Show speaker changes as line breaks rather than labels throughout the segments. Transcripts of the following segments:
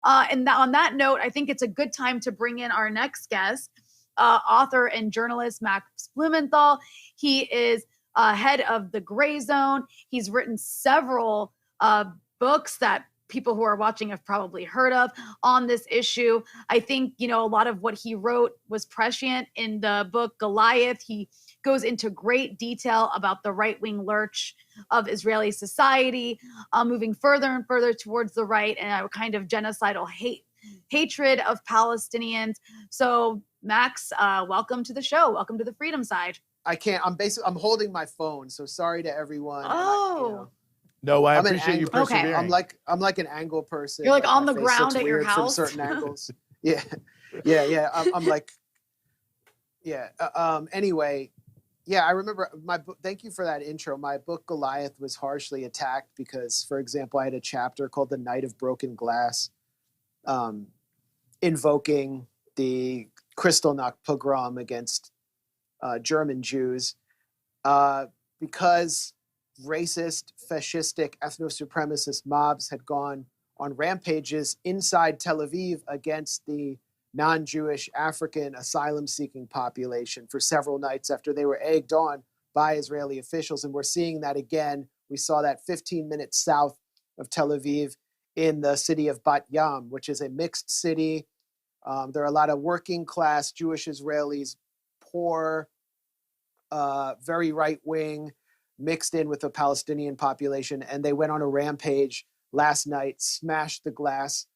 And on that note, I think it's a good time to bring in our next guest, author and journalist Max Blumenthal. He is head of the Grayzone. He's written several books that people who are watching have probably heard of on this issue. I think, a lot of what he wrote was prescient in the book Goliath. He goes into great detail about the right-wing lurch of Israeli society, moving further and further towards the right and a kind of genocidal hatred of Palestinians. So, Max, welcome to the show. Welcome to the Freedom Side.
I'm holding my phone, so sorry to everyone.
Oh.
No, I appreciate you persevering.
Okay. I'm like an angle person.
You're like on the ground at your house
from certain angles. Yeah. I'm like, yeah. Anyway, yeah. I remember my book. Thank you for that intro. My book Goliath was harshly attacked because, for example, I had a chapter called "The Night of Broken Glass," invoking the Kristallnacht pogrom against German Jews, because racist, fascistic, ethno-supremacist mobs had gone on rampages inside Tel Aviv against the non-Jewish African asylum-seeking population for several nights after they were egged on by Israeli officials. And we're seeing that again. We saw that 15 minutes south of Tel Aviv in the city of Bat Yam, which is a mixed city. There are a lot of working class Jewish Israelis, poor, very right-wing, mixed in with the Palestinian population, and they went on a rampage last night, smashed the glass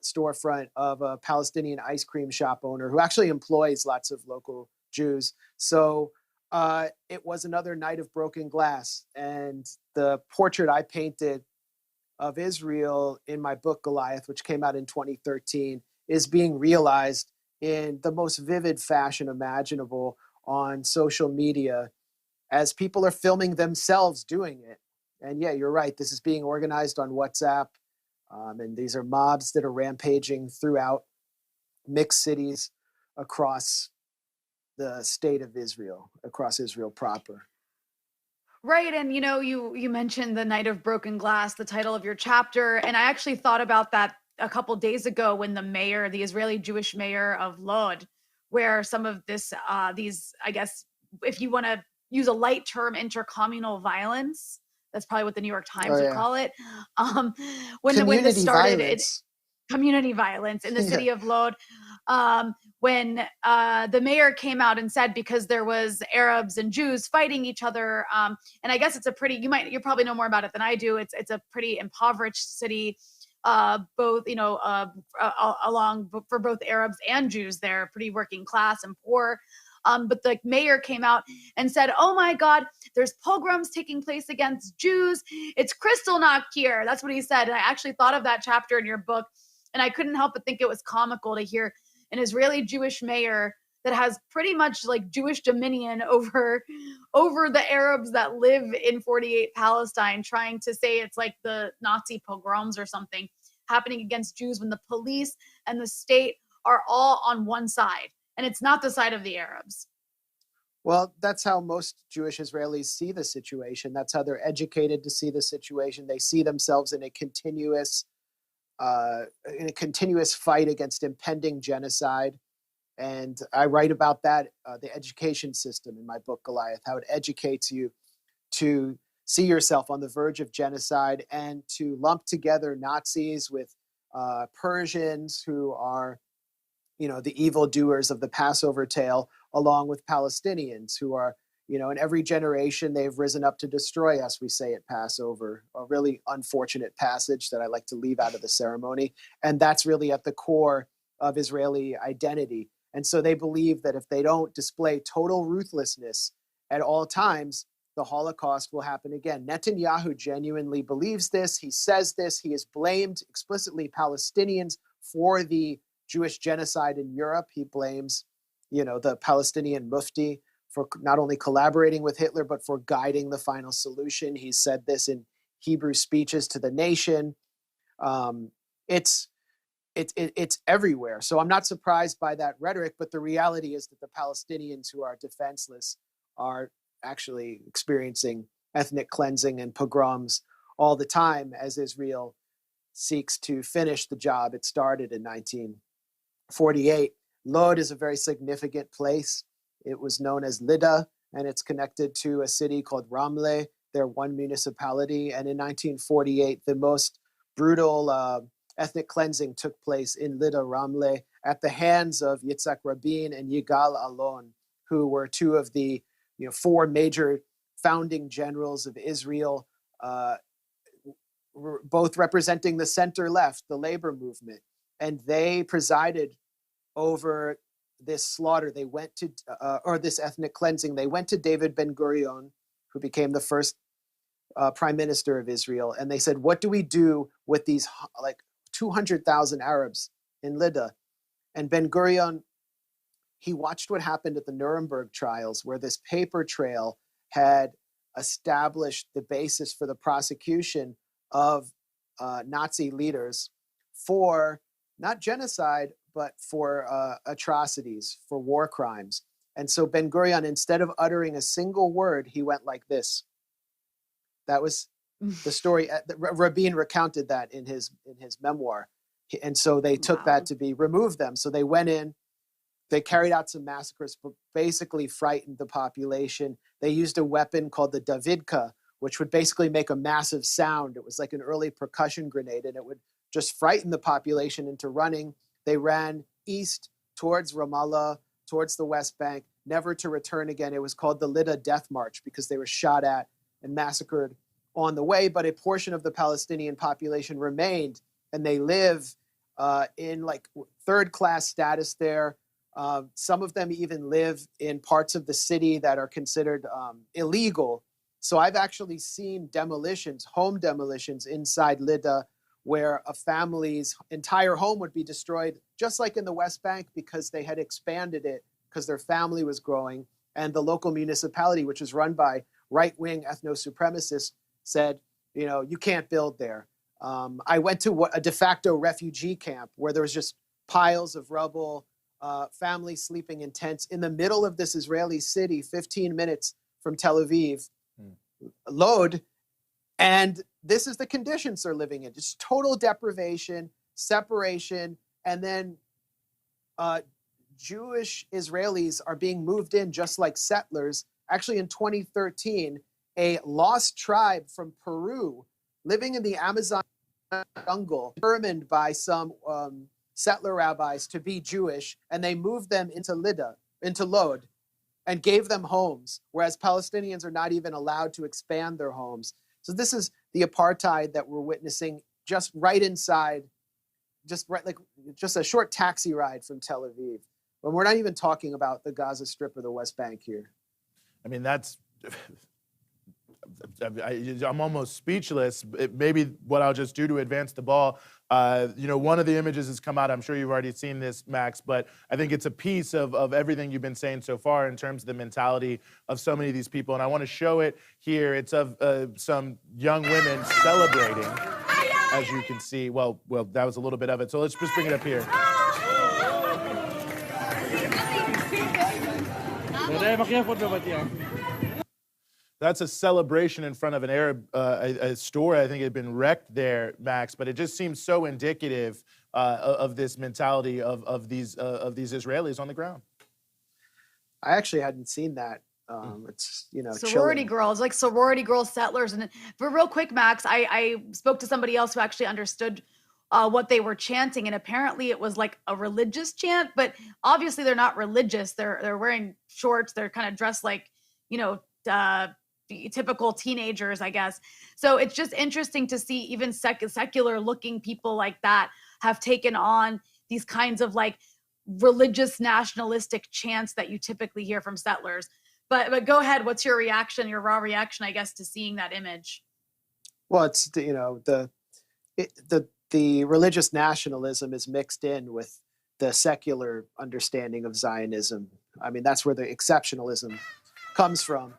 storefront of a Palestinian ice cream shop owner who actually employs lots of local Jews. So it was another night of broken glass. And the portrait I painted of Israel in my book Goliath, which came out in 2013, is being realized in the most vivid fashion imaginable on social media as people are filming themselves doing it. And yeah, you're right. This is being organized on WhatsApp. And these are mobs that are rampaging throughout mixed cities across the state of Israel, across Israel proper.
Right. And, you mentioned the Night of Broken Glass, the title of your chapter. And I actually thought about that a couple days ago when the Israeli Jewish mayor of Lod, where some of these, I guess, if you want to use a light term, intercommunal violence. That's probably what the New York Times would call it. When this started, community violence in the city of Lod. When the mayor came out and said because there was Arabs and Jews fighting each other, and I guess it's you probably know more about it than I do. It's a pretty impoverished city. Both, along for both Arabs and Jews, they're pretty working class and poor. But the mayor came out and said, "Oh my God, there's pogroms taking place against Jews. It's Kristallnacht here." That's what he said. And I actually thought of that chapter in your book, and I couldn't help but think it was comical to hear an Israeli Jewish mayor that has pretty much like Jewish dominion over the Arabs that live in 48 Palestine, trying to say it's like the Nazi pogroms or something happening against Jews when the police and the state are all on one side. And it's not the side of the Arabs.
Well, that's how most Jewish Israelis see the situation. That's how they're educated to see the situation. They see themselves in a continuous fight against impending genocide. And I write about that, the education system in my book, Goliath, how it educates you to see yourself on the verge of genocide and to lump together Nazis with Persians who are, the evildoers of the Passover tale, along with Palestinians who are, in every generation they've risen up to destroy us, we say at Passover, a really unfortunate passage that I like to leave out of the ceremony. And that's really at the core of Israeli identity. And so they believe that if they don't display total ruthlessness at all times, the Holocaust will happen again. Netanyahu genuinely believes this. He says this. He has blamed explicitly Palestinians for the Jewish genocide in Europe. He blames, the Palestinian mufti for not only collaborating with Hitler, but for guiding the final solution. He said this in Hebrew speeches to the nation. It's everywhere. So I'm not surprised by that rhetoric, but the reality is that the Palestinians who are defenseless are actually experiencing ethnic cleansing and pogroms all the time as Israel seeks to finish the job it started in 1948. Lod is a very significant place. It was known as Lydda, and it's connected to a city called Ramle. They're one municipality. And in 1948, the most brutal ethnic cleansing took place in Lydda, Ramle, at the hands of Yitzhak Rabin and Yigal Allon, who were two of the four major founding generals of Israel, both representing the center-left, the labor movement. And they presided over this slaughter. They went to, or this ethnic cleansing. They went to David Ben-Gurion, who became the first prime minister of Israel. And they said, what do we do with these like 200,000 Arabs in Lydda? And Ben-Gurion, he watched what happened at the Nuremberg trials, where this paper trail had established the basis for the prosecution of Nazi leaders for not genocide, but for atrocities, for war crimes. And so Ben-Gurion, instead of uttering a single word, he went like this. That was the story. Rabin recounted that in his memoir. And so they took that to be remove them. So they went in, they carried out some massacres, but basically frightened the population. They used a weapon called the Davidka, which would basically make a massive sound. It was like an early percussion grenade, and it would just frighten the population into running. They ran east towards Ramallah, towards the West Bank, never to return again. It was called the Lydda Death March because they were shot at and massacred on the way. But a portion of the Palestinian population remained, and they live in like third-class status there. Some of them even live in parts of the city that are considered illegal. So I've actually seen demolitions, home demolitions inside Lydda, where a family's entire home would be destroyed, just like in the West Bank, because they had expanded it, because their family was growing. And the local municipality, which is run by right-wing ethno-supremacists, said, you can't build there. I went to a de facto refugee camp where there was just piles of rubble, families sleeping in tents in the middle of this Israeli city, 15 minutes from Tel Aviv, Lod. And this is the conditions they're living in. Just total deprivation, separation, and then Jewish Israelis are being moved in just like settlers. Actually, in 2013, a lost tribe from Peru living in the Amazon jungle, determined by some settler rabbis to be Jewish, and they moved them into Lod, and gave them homes, whereas Palestinians are not even allowed to expand their homes. So this is the apartheid that we're witnessing just right inside, just a short taxi ride from Tel Aviv. But we're not even talking about the Gaza Strip or the West Bank here.
I mean, I'm almost speechless. Maybe what I'll just do to advance the ball, one of the images has come out. I'm sure you've already seen this, Max, but I think it's a piece of everything you've been saying so far in terms of the mentality of so many of these people. And I want to show it here. It's of some young women celebrating, as you can see. Well, that was a little bit of it. So let's just bring it up here. That's a celebration in front of an Arab a store. I think it had been wrecked there, Max. But it just seems so indicative of this mentality of these Israelis on the ground.
I actually hadn't seen that. It's
sorority
chilling.
girls, like sorority girl settlers. And for real quick, Max, I spoke to somebody else who actually understood what they were chanting, and apparently it was like a religious chant. But obviously they're not religious. They're wearing shorts. They're kind of dressed like typical teenagers, I guess. So it's just interesting to see even secular looking people like that have taken on these kinds of like religious nationalistic chants that you typically hear from settlers. But go ahead. What's your reaction, your raw reaction, I guess, to seeing that image?
Well, it's the religious nationalism is mixed in with the secular understanding of Zionism. I mean, that's where the exceptionalism comes from.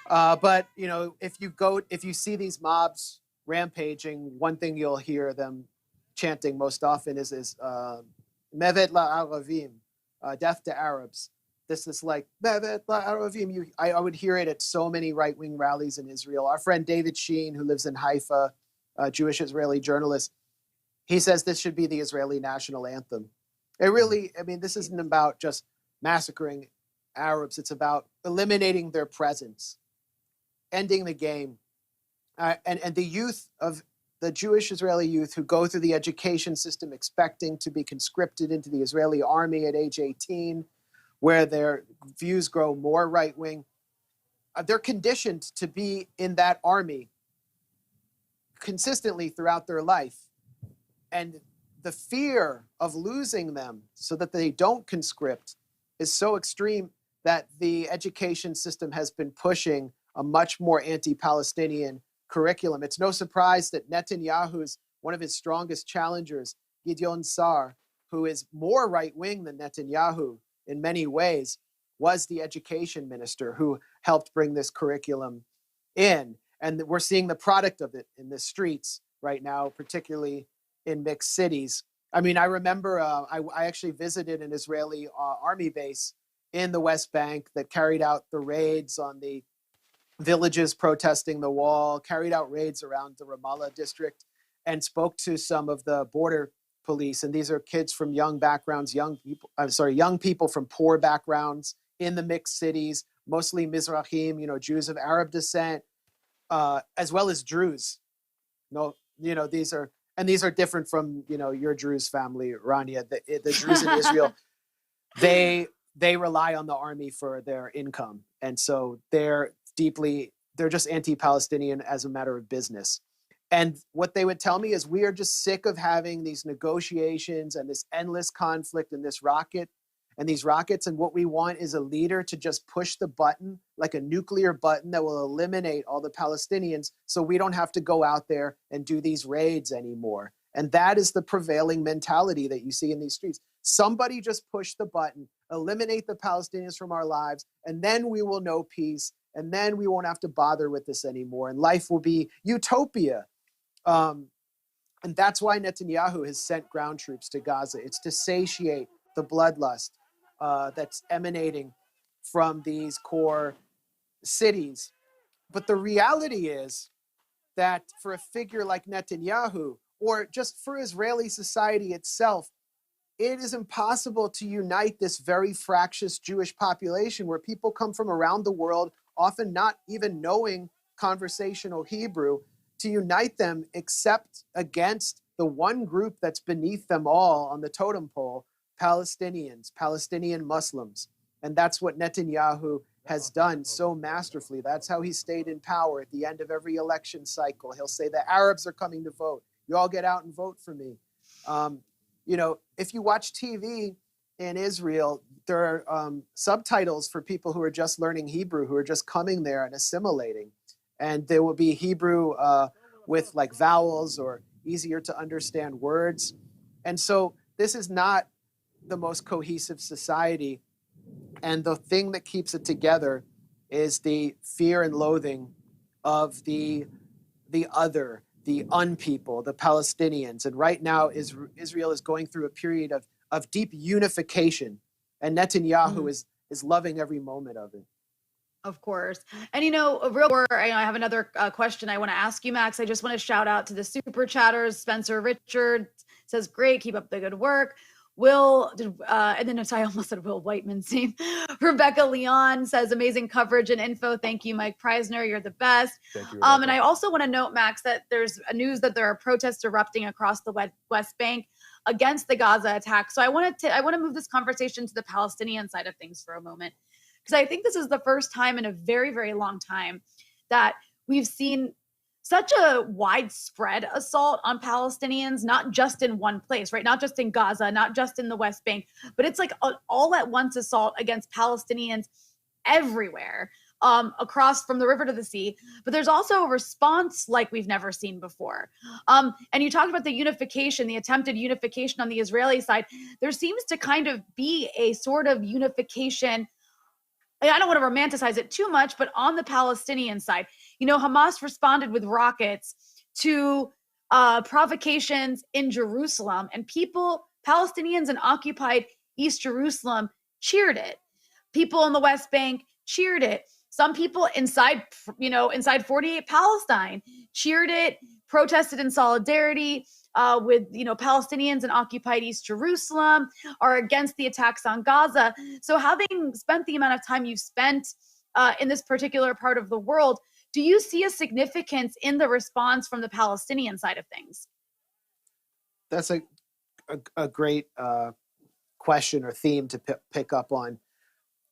But if you see these mobs rampaging, one thing you'll hear them chanting most often is Mevet la'Aravim, death to Arabs. This is like Mevet la'Aravim. I would hear it at so many right-wing rallies in Israel. Our friend David Sheen, who lives in Haifa, a Jewish Israeli journalist, he says this should be the Israeli national anthem. It really, I mean, this isn't about just massacring Arabs. It's about eliminating their presence, ending the game. And the youth of the Jewish Israeli youth who go through the education system expecting to be conscripted into the Israeli army at age 18, where their views grow more right-wing, they're conditioned to be in that army consistently throughout their life. And the fear of losing them so that they don't conscript is so extreme that the education system has been pushing a much more anti-Palestinian curriculum. It's no surprise that Netanyahu's one of his strongest challengers, Gideon Sa'ar, who is more right-wing than Netanyahu in many ways, was the education minister who helped bring this curriculum in. And we're seeing the product of it in the streets right now, particularly in mixed cities. I mean, I remember I actually visited an Israeli army base in the West Bank that carried out the raids on the villages protesting the wall, carried out raids around the Ramallah district, and spoke to some of the border police. And these are kids from young backgrounds, young people from poor backgrounds in the mixed cities, mostly Mizrahim, Jews of Arab descent, as well as Druze. These are different from, your Druze family, Rania. The Druze in Israel, they rely on the army for their income. And so they're just anti-Palestinian as a matter of business. And what they would tell me is we are just sick of having these negotiations and this endless conflict and these rockets. And what we want is a leader to just push the button, like a nuclear button that will eliminate all the Palestinians so we don't have to go out there and do these raids anymore. And that is the prevailing mentality that you see in these streets. Somebody just push the button, eliminate the Palestinians from our lives, and then we will know peace. And then we won't have to bother with this anymore. And life will be utopia. And that's why Netanyahu has sent ground troops to Gaza. It's to satiate the bloodlust that's emanating from these core cities. But the reality is that for a figure like Netanyahu, or just for Israeli society itself, it is impossible to unite this very fractious Jewish population where people come from around the world, often not even knowing conversational Hebrew, to unite them except against the one group that's beneath them all on the totem pole, Palestinians, Palestinian Muslims. And that's what Netanyahu has done so masterfully. That's how he stayed in power at the end of every election cycle. He'll say the Arabs are coming to vote. You all get out and vote for me. If you watch TV in Israel, there are subtitles for people who are just learning Hebrew, who are just coming there and assimilating. And there will be Hebrew with like vowels or easier to understand words. And so this is not the most cohesive society. And the thing that keeps it together is the fear and loathing of the other, the unpeople, the Palestinians. And right now, Israel is going through a period of deep unification. And Netanyahu is loving every moment of it.
Of course. And, I have another question I want to ask you, Max. I just want to shout out to the super chatters. Spencer Richard says, great, keep up the good work. And then I almost said Will Whiteman's name. Rebecca Leon says, amazing coverage and info. Thank you, Mike Preisner. You're the best.
Thank you,
And I also want to note, Max, that there's news that there are protests erupting across the West Bank against the Gaza attack. So I want to move this conversation to the Palestinian side of things for a moment, because I think this is the first time in a very, very long time that we've seen such a widespread assault on Palestinians, not just in one place, right? Not just in Gaza, not just in the West Bank, but it's like an all at once assault against Palestinians everywhere, across from the river to the sea. But there's also a response like we've never seen before. And you talked about the unification, the attempted unification on the Israeli side. There seems to kind of be a sort of unification. I don't want to romanticize it too much, but on the Palestinian side, Hamas responded with rockets to provocations in Jerusalem, and Palestinians in occupied East Jerusalem cheered it. People in the West Bank cheered it. Some people inside 48 Palestine cheered it, protested in solidarity. with, Palestinians in occupied East Jerusalem, are against the attacks on Gaza. So having spent the amount of time you've spent in this particular part of the world, do you see a significance in the response from the Palestinian side of things?
That's a great question or theme to pick up on.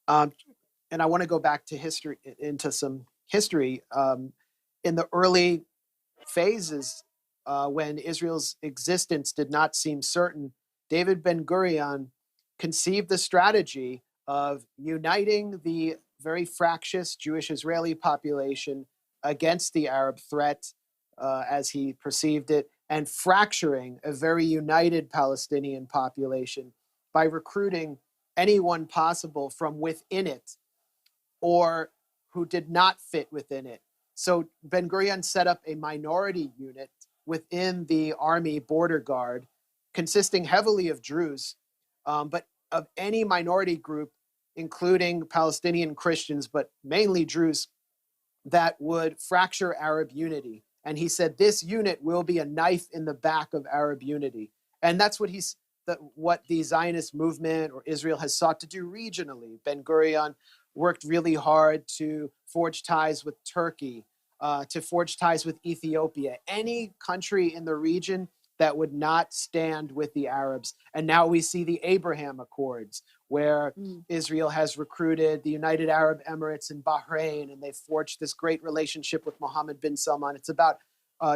And I want to go back to history, into some history. In the early phases, when Israel's existence did not seem certain, David Ben-Gurion conceived the strategy of uniting the very fractious Jewish-Israeli population against the Arab threat, as he perceived it, and fracturing a very united Palestinian population by recruiting anyone possible from within it or who did not fit within it. So Ben-Gurion set up a minority unit within the Army Border Guard, consisting heavily of Druze, but of any minority group, including Palestinian Christians, but mainly Druze, that would fracture Arab unity. And he said, this unit will be a knife in the back of Arab unity. And that's what what the Zionist movement or Israel has sought to do regionally. Ben-Gurion worked really hard to forge ties with Turkey, to forge ties with Ethiopia, any country in the region that would not stand with the Arabs. And now we see the Abraham Accords, where Israel has recruited the United Arab Emirates and Bahrain, and they've forged this great relationship with Mohammed bin Salman. It's about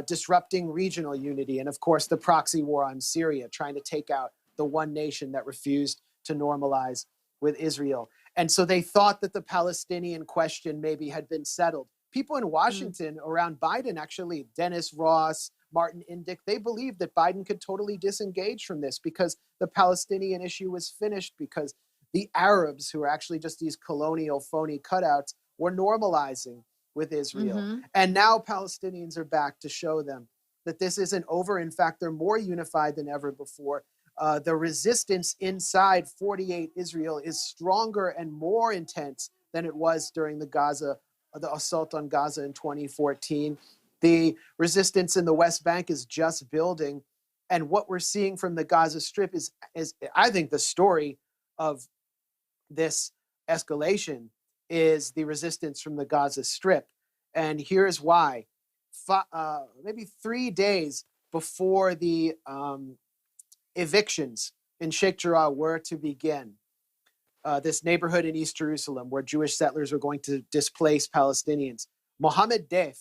disrupting regional unity. And of course, the proxy war on Syria, trying to take out the one nation that refused to normalize with Israel. And so they thought that the Palestinian question maybe had been settled. People in Washington around Biden, actually, Dennis Ross, Martin Indyk, they believed that Biden could totally disengage from this because the Palestinian issue was finished, because the Arabs, who are actually just these colonial phony cutouts, were normalizing with Israel. And now Palestinians are back to show them that this isn't over. In fact, they're more unified than ever before. The resistance inside 48 Israel is stronger and more intense than it was during the assault on Gaza in 2014. The resistance in the West Bank is just building. And what we're seeing from the Gaza Strip is I think, the story of this escalation is the resistance from the Gaza Strip. And here's why. Maybe 3 days before the evictions in Sheikh Jarrah were to begin, this neighborhood in East Jerusalem where Jewish settlers were going to displace Palestinians, Mohammed Deif,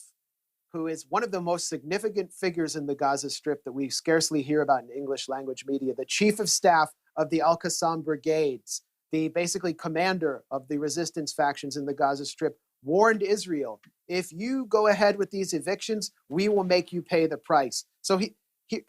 who is one of the most significant figures in the Gaza Strip that we scarcely hear about in English language media, the chief of staff of the Al-Qassam brigades, the basically commander of the resistance factions in the Gaza Strip, warned Israel, if you go ahead with these evictions, we will make you pay the price. So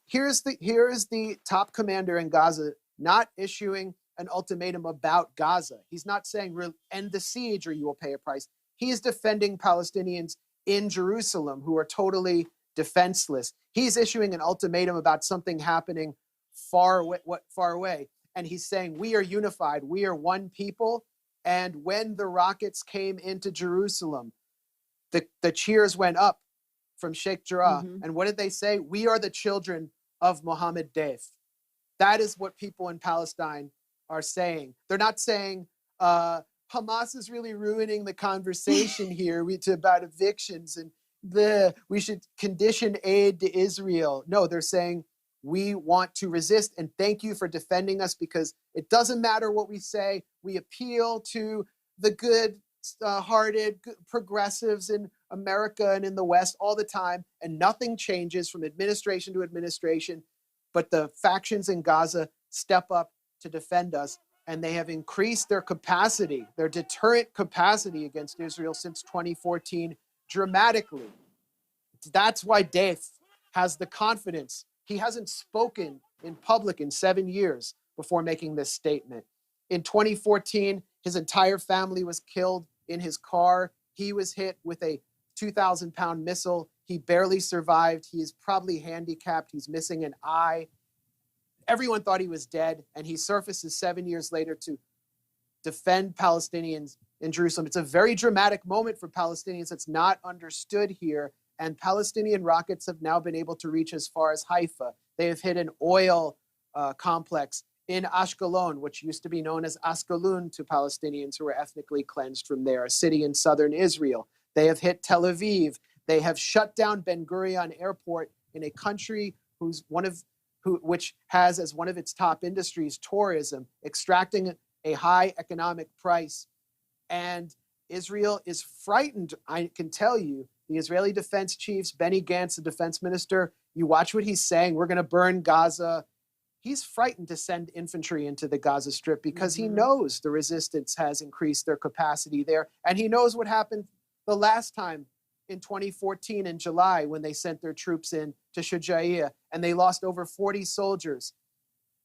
here is the top commander in Gaza not issuing an ultimatum about Gaza. He's not saying end the siege or you will pay a price. He is defending Palestinians in Jerusalem who are totally defenseless. He's issuing an ultimatum about something happening far away. And he's saying, we are unified. We are one people. And when the rockets came into Jerusalem, the cheers went up from Sheikh Jarrah. And what did they say? We are the children of Mohammed Deif. That is what people in Palestine are saying. They're not saying, Hamas is really ruining the conversation here about evictions and we should condition aid to Israel. No, they're saying, we want to resist, and thank you for defending us, because it doesn't matter what we say. We appeal to the good-hearted progressives in America and in the West all the time, and nothing changes from administration to administration. But the factions in Gaza step up to defend us, and they have increased their capacity, their deterrent capacity against Israel since 2014 dramatically. That's why Deif has the confidence. He hasn't spoken in public in 7 years before making this statement. In 2014, his entire family was killed in his car. He was hit with a 2,000-pound missile. He barely survived. He is probably handicapped. He's missing an eye. Everyone thought he was dead, and he surfaces 7 years later to defend Palestinians in Jerusalem. It's a very dramatic moment for Palestinians that's not understood here, and Palestinian rockets have now been able to reach as far as Haifa. They have hit an oil complex in Ashkelon, which used to be known as Askalun to Palestinians who were ethnically cleansed from there, a city in southern Israel. They have hit Tel Aviv. They have shut down Ben Gurion Airport in a country which has as one of its top industries tourism, extracting a high economic price. And Israel is frightened, I can tell you. The Israeli defense chiefs, Benny Gantz, the defense minister, you watch what he's saying, we're going to burn Gaza. He's frightened to send infantry into the Gaza Strip because he knows the resistance has increased their capacity there. And he knows what happened the last time in 2014 in July when they sent their troops in to Shujaiya and they lost over 40 soldiers.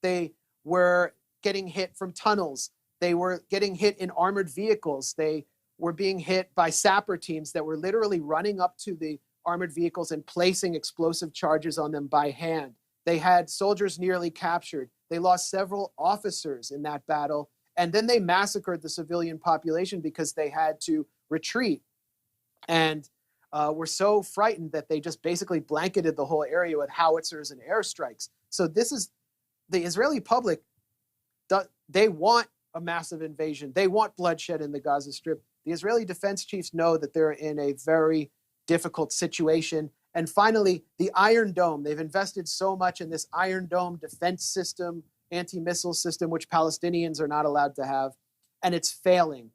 They were getting hit from tunnels. They were getting hit in armored vehicles. They were being hit by sapper teams that were literally running up to the armored vehicles and placing explosive charges on them by hand. They had soldiers nearly captured. They lost several officers in that battle. And then they massacred the civilian population because they had to retreat. And were so frightened that they just basically blanketed the whole area with howitzers and airstrikes. So this is the Israeli public. They want a massive invasion. They want bloodshed in the Gaza Strip. The Israeli defense chiefs know that they're in a very difficult situation. And finally, the Iron Dome. They've invested so much in this Iron Dome defense system, anti-missile system, which Palestinians are not allowed to have. And it's failing.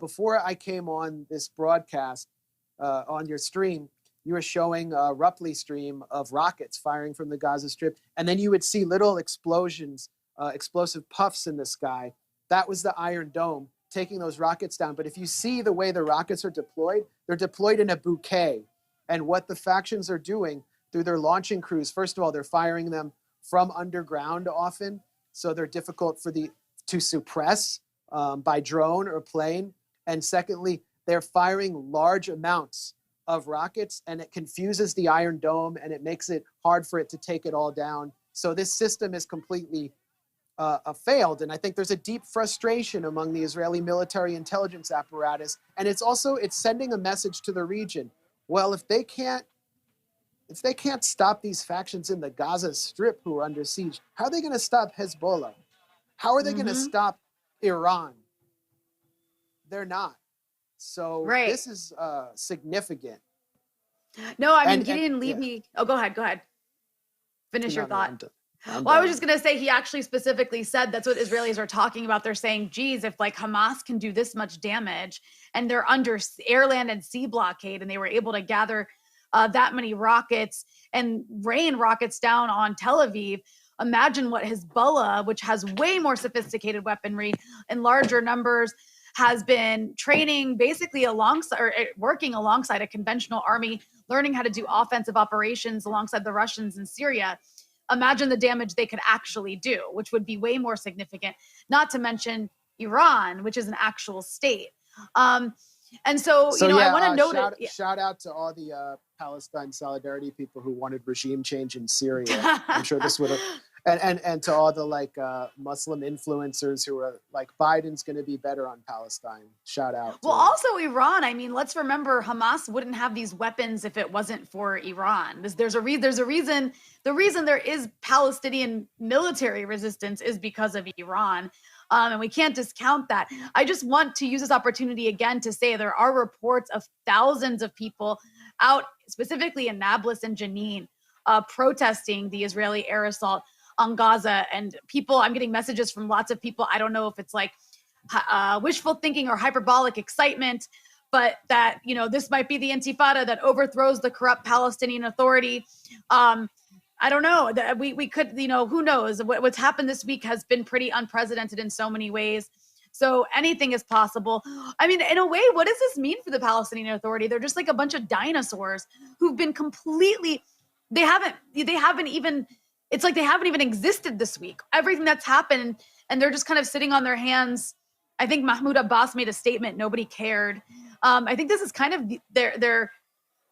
Before I came on this broadcast, on your stream, you were showing a Rupley stream of rockets firing from the Gaza Strip. And then you would see little explosions, explosive puffs in the sky. That was the Iron Dome taking those rockets down. But if you see the way the rockets are deployed, they're deployed in a bouquet. And what the factions are doing through their launching crews, first of all, they're firing them from underground often. So they're difficult to suppress by drone or plane. And secondly, they're firing large amounts of rockets and it confuses the Iron Dome and it makes it hard for it to take it all down. So this system is completely failed. And I think there's a deep frustration among the Israeli military intelligence apparatus. And it's sending a message to the region. Well, if they can't stop these factions in the Gaza Strip who are under siege, how are they going to stop Hezbollah? How are they going to stop Iran? They're not. So this is significant.
No, I mean, Gideon Levy. Oh, go ahead. Finish your thought. Well, I was just going to say, he actually specifically said that's what Israelis are talking about. They're saying, geez, if like Hamas can do this much damage and they're under air, land, and sea blockade, and they were able to gather that many rockets and rain rockets down on Tel Aviv, imagine what Hezbollah, which has way more sophisticated weaponry and larger numbers, has been training basically alongside or working alongside a conventional army, learning how to do offensive operations alongside the Russians in Syria. Imagine the damage they could actually do, which would be way more significant, not to mention Iran, which is an actual state. And so I want to note
shout out to all the Palestine solidarity people who wanted regime change in Syria. I'm sure this would have, and to all the Muslim influencers who are like, Biden's going to be better on Palestine. Shout out.
Well, also Iran. I mean, let's remember Hamas wouldn't have these weapons if it wasn't for Iran. There's a reason. The reason there is Palestinian military resistance is because of Iran. And we can't discount that. I just want to use this opportunity again to say there are reports of thousands of people out, specifically in Nablus and Jenin, protesting the Israeli air assault on Gaza. And I'm getting messages from lots of people. I don't know if it's like wishful thinking or hyperbolic excitement, but that, this might be the intifada that overthrows the corrupt Palestinian Authority. I don't know. We could, who knows? What's happened this week has been pretty unprecedented in so many ways. So anything is possible. I mean, in a way, what does this mean for the Palestinian Authority? They're just like a bunch of dinosaurs who've been they haven't even existed this week. Everything that's happened, and they're just kind of sitting on their hands. I think Mahmoud Abbas made a statement. Nobody cared. I think this is kind of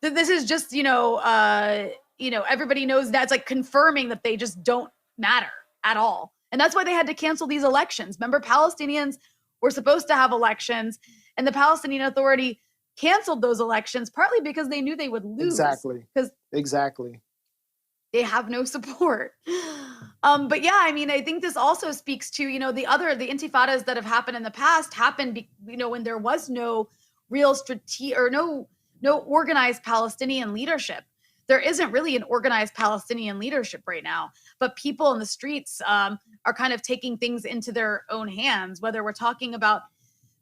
this is just, everybody knows that. It's like confirming that they just don't matter at all. And that's why they had to cancel these elections. Remember, Palestinians were supposed to have elections, and the Palestinian Authority canceled those elections partly because they knew they would lose.
Exactly.
They have no support. But yeah, I mean, I think this also speaks to, the intifadas that have happened in the past happened, when there was no real strategic or no organized Palestinian leadership. There isn't really an organized Palestinian leadership right now, but people in the streets are kind of taking things into their own hands, whether we're talking about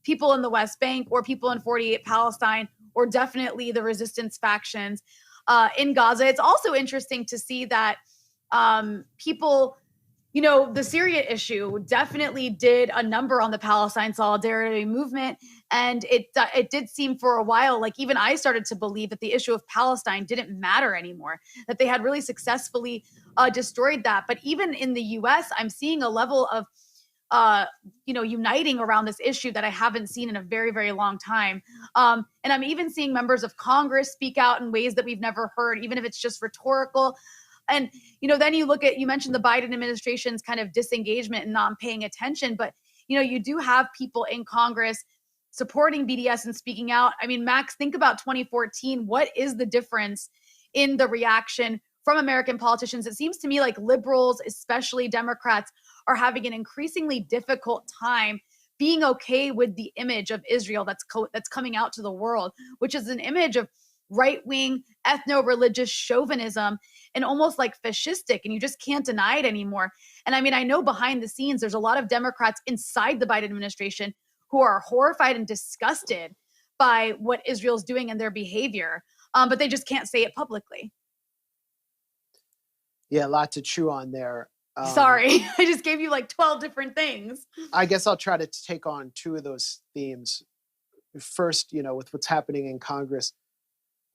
people in the West Bank or people in 48 Palestine, or definitely the resistance factions in Gaza. It's also interesting to see that people, the Syria issue definitely did a number on the Palestine solidarity movement. And it did seem for a while, like even I started to believe that the issue of Palestine didn't matter anymore, that they had really successfully destroyed that. But even in the US, I'm seeing a level of uniting around this issue that I haven't seen in a very, very long time. And I'm even seeing members of Congress speak out in ways that we've never heard, even if it's just rhetorical. And, then you mentioned the Biden administration's kind of disengagement and not paying attention, but, you do have people in Congress supporting BDS and speaking out. I mean, Max, think about 2014. What is the difference in the reaction from American politicians? It seems to me like liberals, especially Democrats, are having an increasingly difficult time being okay with the image of Israel that's coming out to the world, which is an image of right-wing ethno-religious chauvinism and almost like fascistic, and you just can't deny it anymore. And I mean, I know behind the scenes, there's a lot of Democrats inside the Biden administration who are horrified and disgusted by what Israel's doing and their behavior, but they just can't say it publicly.
Yeah, a lot to chew on there.
Sorry, I just gave you like 12 different things.
I guess I'll try to take on two of those themes. First, with what's happening in Congress,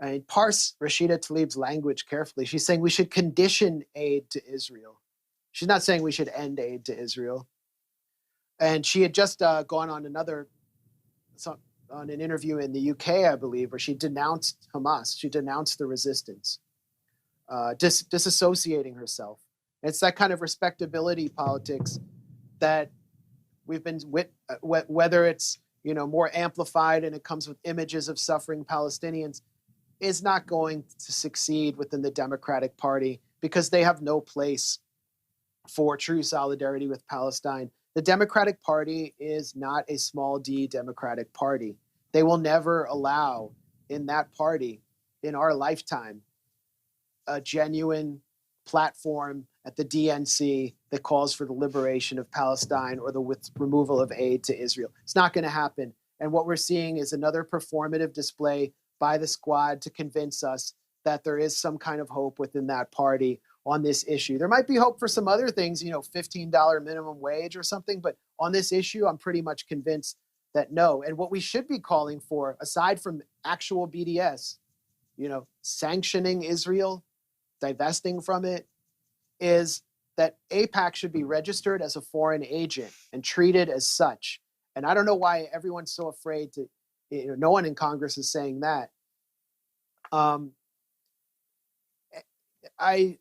I mean, parse Rashida Tlaib's language carefully. She's saying we should condition aid to Israel. She's not saying we should end aid to Israel. And she had just gone on on an interview in the UK, I believe, where she denounced Hamas. She denounced the resistance, disassociating herself. It's that kind of respectability politics that we've been with, whether it's more amplified and it comes with images of suffering Palestinians, is not going to succeed within the Democratic Party because they have no place for true solidarity with Palestine. The Democratic Party is not a small d Democratic Party. They will never allow in that party, in our lifetime, a genuine platform at the DNC that calls for the liberation of Palestine or the removal of aid to Israel. It's not going to happen. And what we're seeing is another performative display by the squad to convince us that there is some kind of hope within that party on this issue. There might be hope for some other things, $15 minimum wage or something, but on this issue, I'm pretty much convinced that no. And what we should be calling for, aside from actual BDS, sanctioning Israel, divesting from it, is that AIPAC should be registered as a foreign agent and treated as such. And I don't know why everyone's so afraid to, no one in Congress is saying that. I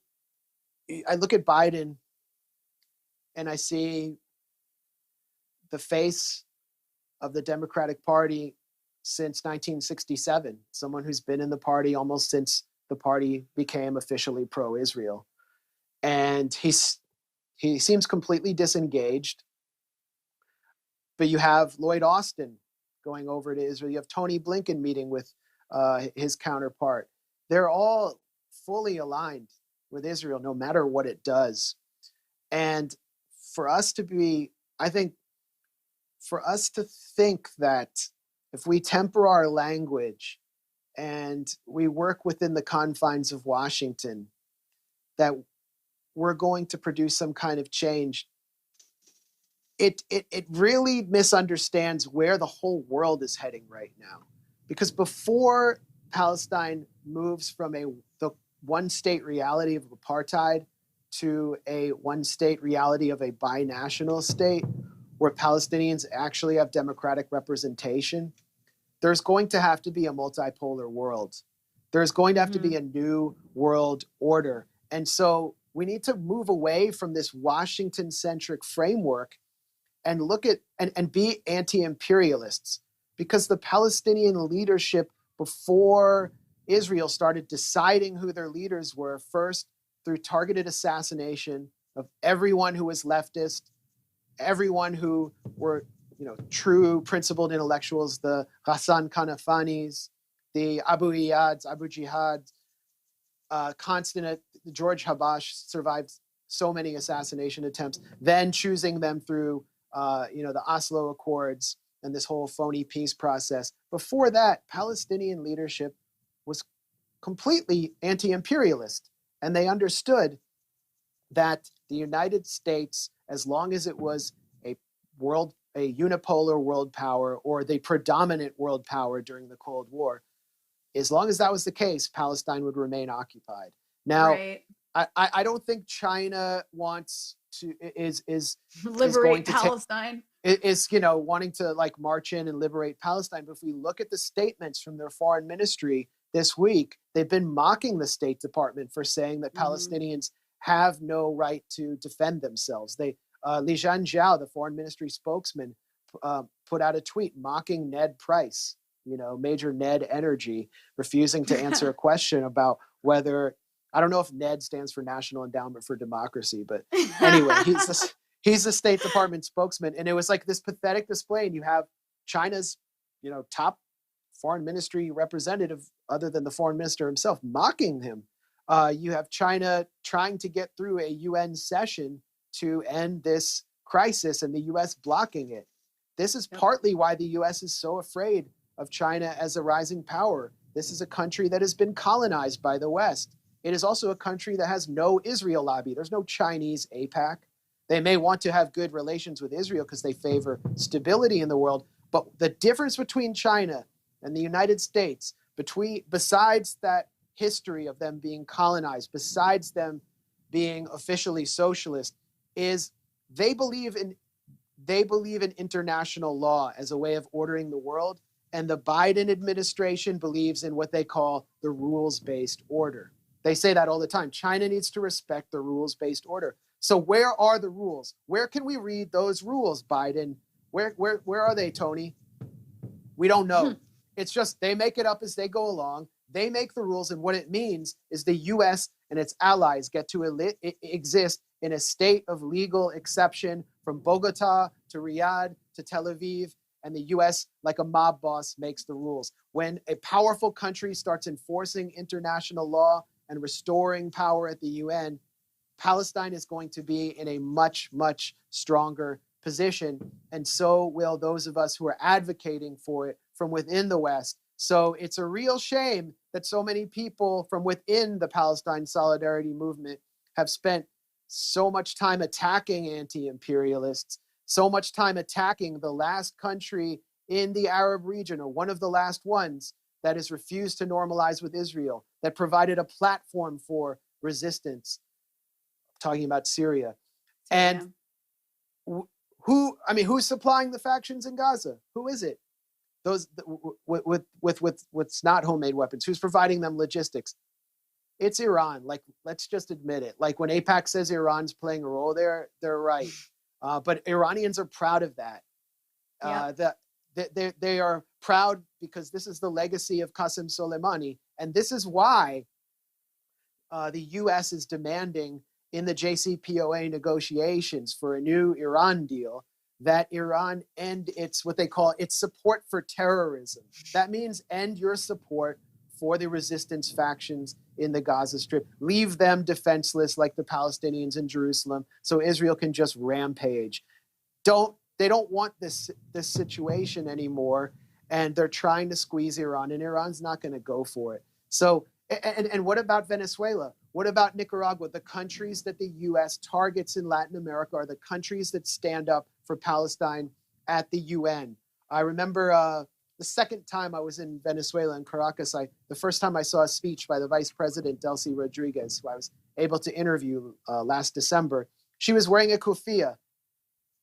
look at Biden and I see the face of the Democratic Party since 1967, someone who's been in the party almost since the party became officially pro-Israel. And he seems completely disengaged. But you have Lloyd Austin going over to Israel. You have Tony Blinken meeting with his counterpart. They're all fully aligned with Israel, no matter what it does. And for us to think that if we temper our language and we work within the confines of Washington, that we're going to produce some kind of change, it really misunderstands where the whole world is heading right now. Because before Palestine moves from the one-state reality of apartheid to a one-state reality of a binational state, where Palestinians actually have democratic representation, there's going to have to be a multipolar world. There's going to have to be a new world order. And so we need to move away from this Washington-centric framework and look at and be anti-imperialists, because the Palestinian leadership before Israel started deciding who their leaders were, first through targeted assassination of everyone who was leftist, everyone who were, true principled intellectuals, the Ghassan Kanafanis, the Abu Iyads, Abu Jihad, constant. George Habash survived so many assassination attempts, then choosing them through, the Oslo Accords and this whole phony peace process. Before that, Palestinian leadership was completely anti-imperialist, and they understood that the United States, as long as it was a unipolar world power or the predominant world power during the Cold War, as long as that was the case, Palestine would remain occupied. Now,
Right.
I don't think China wants to
Liberate Palestine.
Is wanting to like march in and liberate Palestine. But if we look at the statements from their foreign ministry this week, they've been mocking the State Department for saying that Palestinians have no right to defend themselves. Li Jianjiao, the foreign ministry spokesman, put out a tweet mocking Ned Price, Major Ned Energy, refusing to answer a question about whether, I don't know if NED stands for National Endowment for Democracy, but anyway, he's the State Department spokesman. And it was like this pathetic display. And you have China's, top foreign ministry representative, other than the foreign minister himself, mocking him. You have China trying to get through a UN session to end this crisis and the US blocking it. This is partly why the US is so afraid of China as a rising power. This is a country that has been colonized by the West. It is also a country that has no Israel lobby. There's no Chinese AIPAC. They may want to have good relations with Israel because they favor stability in the world. But the difference between China and the United States, besides that history of them being colonized, besides them being officially socialist, is they believe in international law as a way of ordering the world. And the Biden administration believes in what they call the rules-based order. They say that all the time. China needs to respect the rules-based order. So where are the rules? Where can we read those rules, Biden? Where are they, Tony? We don't know. It's just they make it up as they go along. They make the rules, and what it means is the U.S. and its allies get to exist in a state of legal exception from Bogota to Riyadh to Tel Aviv, and the U.S., like a mob boss, makes the rules. When a powerful country starts enforcing international law and restoring power at the UN, Palestine is going to be in a much, much stronger position, and so will those of us who are advocating for it from within the West. So it's a real shame that so many people from within the Palestine Solidarity Movement have spent so much time attacking anti-imperialists, so much time attacking the last country in the Arab region, or one of the last ones, that has refused to normalize with Israel, that provided a platform for resistance. I'm talking about Syria. And who's supplying the factions in Gaza? Who is it? Those with what's not homemade weapons. Who's providing them logistics? It's Iran. Like, let's just admit it. Like, when AIPAC says Iran's playing a role there, they're right. But Iranians are proud of that. They are proud because this is the legacy of Qasem Soleimani. And this is why the U.S. is demanding in the JCPOA negotiations for a new Iran deal that Iran end what they call its support for terrorism. That means end your support for the resistance factions in the Gaza Strip. Leave them defenseless like the Palestinians in Jerusalem so Israel can just rampage. They don't want this situation anymore, and they're trying to squeeze Iran, and Iran's not going to go for it. So, and what about Venezuela? What about Nicaragua? The countries that the U.S. targets in Latin America are the countries that stand up for Palestine at the UN. I remember the second time I was in Venezuela, in Caracas, the first time I saw a speech by the Vice President, Delcy Rodriguez, who I was able to interview last December. She was wearing a kufiya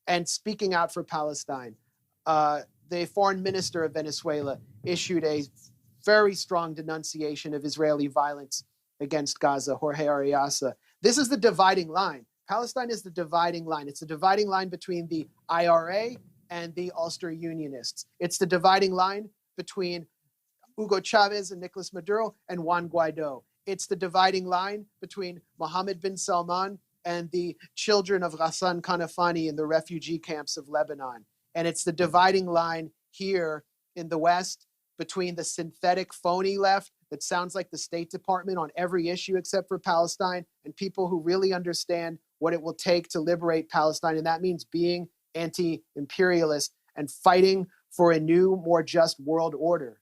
and speaking out for Palestine. The foreign minister of Venezuela issued a very strong denunciation of Israeli violence against Gaza, Jorge Ariasa. This is the dividing line. Palestine is the dividing line. It's the dividing line between the IRA and the Ulster Unionists. It's the dividing line between Hugo Chavez and Nicolas Maduro and Juan Guaido. it's the dividing line between Mohammed bin Salman and the children of Ghassan Kanafani in the refugee camps of Lebanon. And it's the dividing line here in the West between the synthetic phony left that sounds like the State Department on every issue except for Palestine, and people who really understand what it will take to liberate Palestine. And that means being anti-imperialist and fighting for a new, more just world order.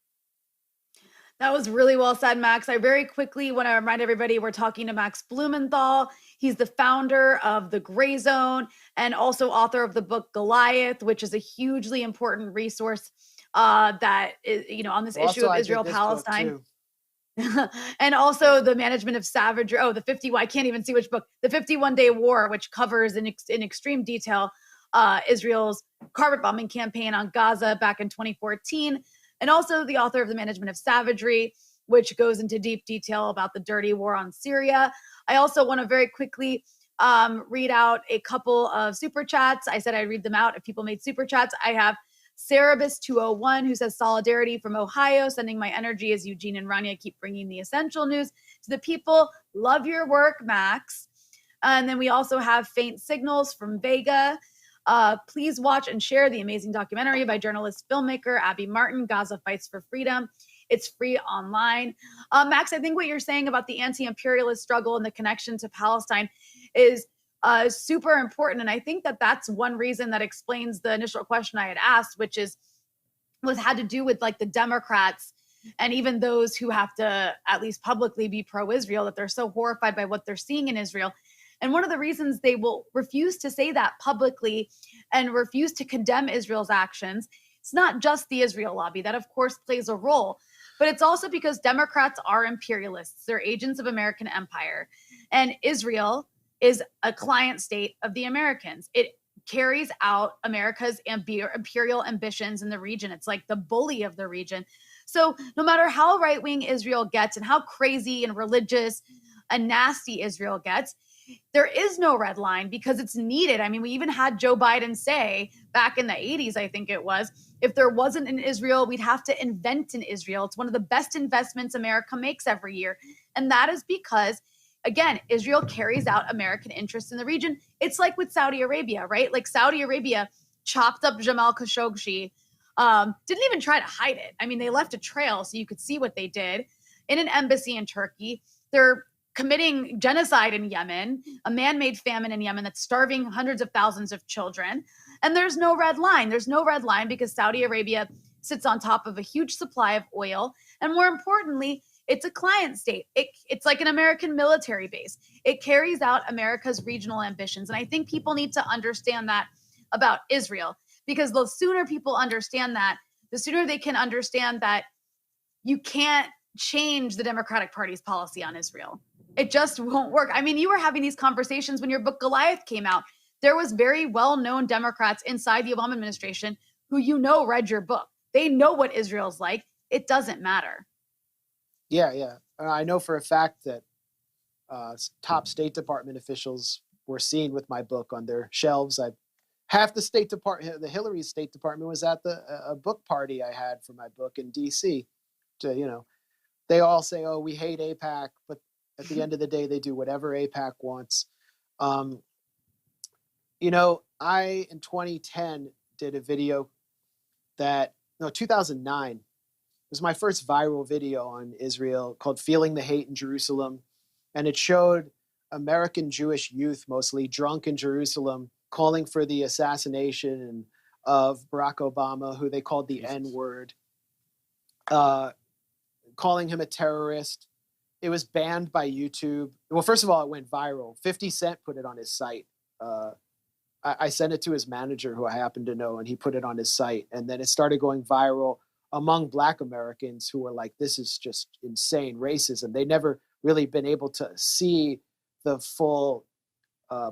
That was really well said, Max. I very quickly want to remind everybody we're talking to Max Blumenthal. He's the founder of the Grayzone and also author of the book Goliath, which is a hugely important resource that is, on this issue of Israel-Palestine. And also the management of savagery. Oh, I can't even see which book. The 51-Day War, which covers in extreme detail Israel's carpet bombing campaign on Gaza back in 2014. And also the author of The Management of Savagery, which goes into deep detail about the dirty war on Syria. I also want to very quickly read out a couple of super chats. I said I'd read them out if people made super chats. I have Cerebus201 who says solidarity from Ohio, sending my energy as Eugene and Rania keep bringing the essential news to the people. Love your work, Max. And then we also have Faint Signals from Vega. Please watch and share the amazing documentary by journalist filmmaker Abby Martin, Gaza Fights for Freedom. It's free online. Max, I think what you're saying about the anti-imperialist struggle and the connection to Palestine is super important. And I think that that's one reason that explains the initial question I had asked, which had to do with like the Democrats and even those who have to at least publicly be pro-Israel, that they're so horrified by what they're seeing in Israel. And one of the reasons they will refuse to say that publicly and refuse to condemn Israel's actions, it's not just the Israel lobby. That, of course, plays a role. But it's also because Democrats are imperialists. They're agents of American empire. And Israel is a client state of the Americans. It carries out America's imperial ambitions in the region. It's like the bully of the region. So no matter how right-wing Israel gets and how crazy and religious and nasty Israel gets, there is no red line because it's needed. I mean, we even had Joe Biden say back in the 80s, I think it was, if there wasn't an Israel, we'd have to invent an Israel. It's one of the best investments America makes every year. And that is because, again, Israel carries out American interests in the region. It's like with Saudi Arabia, right? Like Saudi Arabia chopped up Jamal Khashoggi, didn't even try to hide it. I mean, they left a trail so you could see what they did in an embassy in Turkey. They're committing genocide in Yemen, a man-made famine in Yemen that's starving hundreds of thousands of children. And there's no red line. There's no red line because Saudi Arabia sits on top of a huge supply of oil. And more importantly, it's a client state. It's like an American military base. It carries out America's regional ambitions. And I think people need to understand that about Israel, because the sooner people understand that, the sooner they can understand that you can't change the Democratic Party's policy on Israel. It just won't work. I mean, you were having these conversations when your book Goliath came out. There was very well-known Democrats inside the Obama administration who read your book. They know what Israel's like. It doesn't matter.
Yeah. I know for a fact that top State Department officials were seen with my book on their shelves. Half the State Department, the Hillary State Department, was at a book party I had for my book in D.C. They all say, "Oh, we hate AIPAC," but at the end of the day, they do whatever AIPAC wants. I, in 2010, did a video 2009. It was my first viral video on Israel called Feeling the Hate in Jerusalem. And it showed American Jewish youth, mostly drunk in Jerusalem, calling for the assassination of Barack Obama, who they called the N-word, calling him a terrorist. It was banned by YouTube. Well, first of all, it went viral. 50 Cent put it on his site. I sent it to his manager, who I happen to know, and he put it on his site. And then it started going viral among Black Americans who were like, this is just insane racism. They never really been able to see the full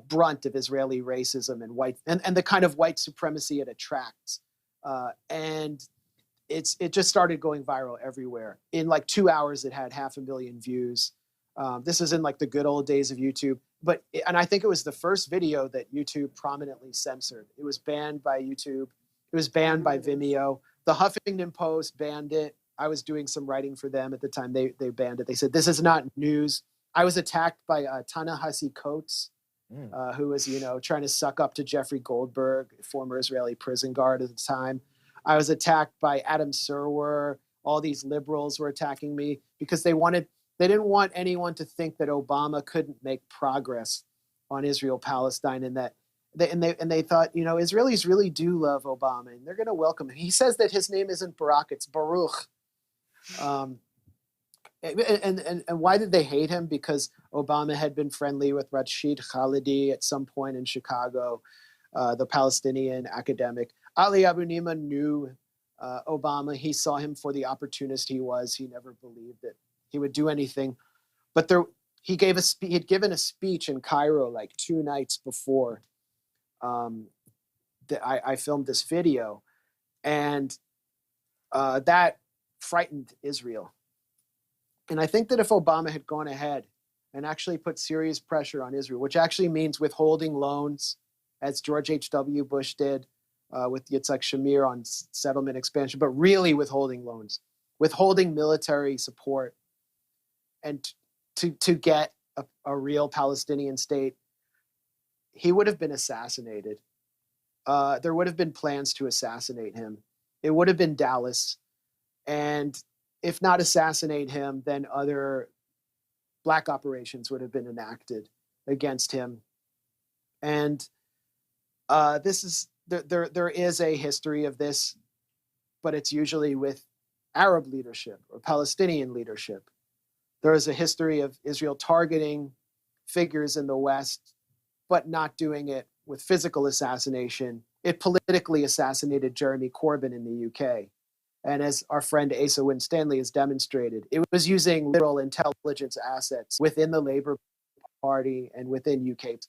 brunt of Israeli racism and the kind of white supremacy it attracts. And it just started going viral everywhere. In like 2 hours, it had 500,000 views. This is in like the good old days of YouTube. And I think it was the first video that YouTube prominently censored. It was banned by YouTube. It was banned by Vimeo. The Huffington Post banned it. I was doing some writing for them at the time. They banned it. They said, this is not news. I was attacked by Ta-Nehisi Coates, who was, trying to suck up to Jeffrey Goldberg, former Israeli prison guard at the time. I was attacked by Adam Serwer. All these liberals were attacking me because they didn't want anyone to think that Obama couldn't make progress on Israel-Palestine, and that they thought, Israelis really do love Obama and they're going to welcome him. He says that his name isn't Barak, it's Baruch. And why did they hate him? Because Obama had been friendly with Rashid Khalidi at some point in Chicago, the Palestinian academic. Ali Abu Nima knew Obama. He saw him for the opportunist he was. He never believed that he would do anything. But he'd given a speech in Cairo like 2 nights before I filmed this video, and that frightened Israel. And I think that if Obama had gone ahead and actually put serious pressure on Israel, which actually means withholding loans, as George H.W. Bush did with Yitzhak Shamir on settlement expansion, but really withholding loans, withholding military support, and to get a real Palestinian state, he would have been assassinated. There would have been plans to assassinate him. It would have been Dallas. And if not assassinate him, then other black operations would have been enacted against him. And there is a history of this, but it's usually with Arab leadership or Palestinian leadership. There is a history of Israel targeting figures in the West, but not doing it with physical assassination. It politically assassinated Jeremy Corbyn in the UK. And as our friend Asa Winstanley has demonstrated, it was using literal intelligence assets within the Labour Party and within UK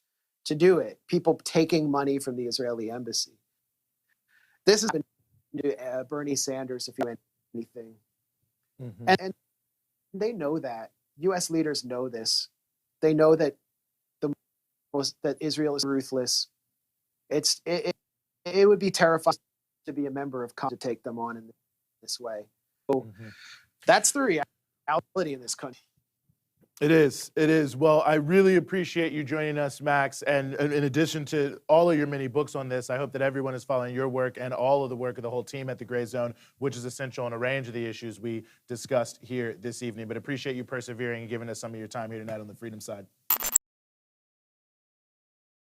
to do it. People taking money from the Israeli embassy. This has been to Bernie Sanders, if you know anything. Mm-hmm. And they know that. U.S. leaders know this. They know that that Israel is ruthless. It would be terrifying to be a member of Congress to take them on in this way. So that's the reality in this country.
It is. Well, I really appreciate you joining us, Max. And in addition to all of your many books on this, I hope that everyone is following your work and all of the work of the whole team at the Grayzone, which is essential on a range of the issues we discussed here this evening. But appreciate you persevering and giving us some of your time here tonight on the Freedom Side.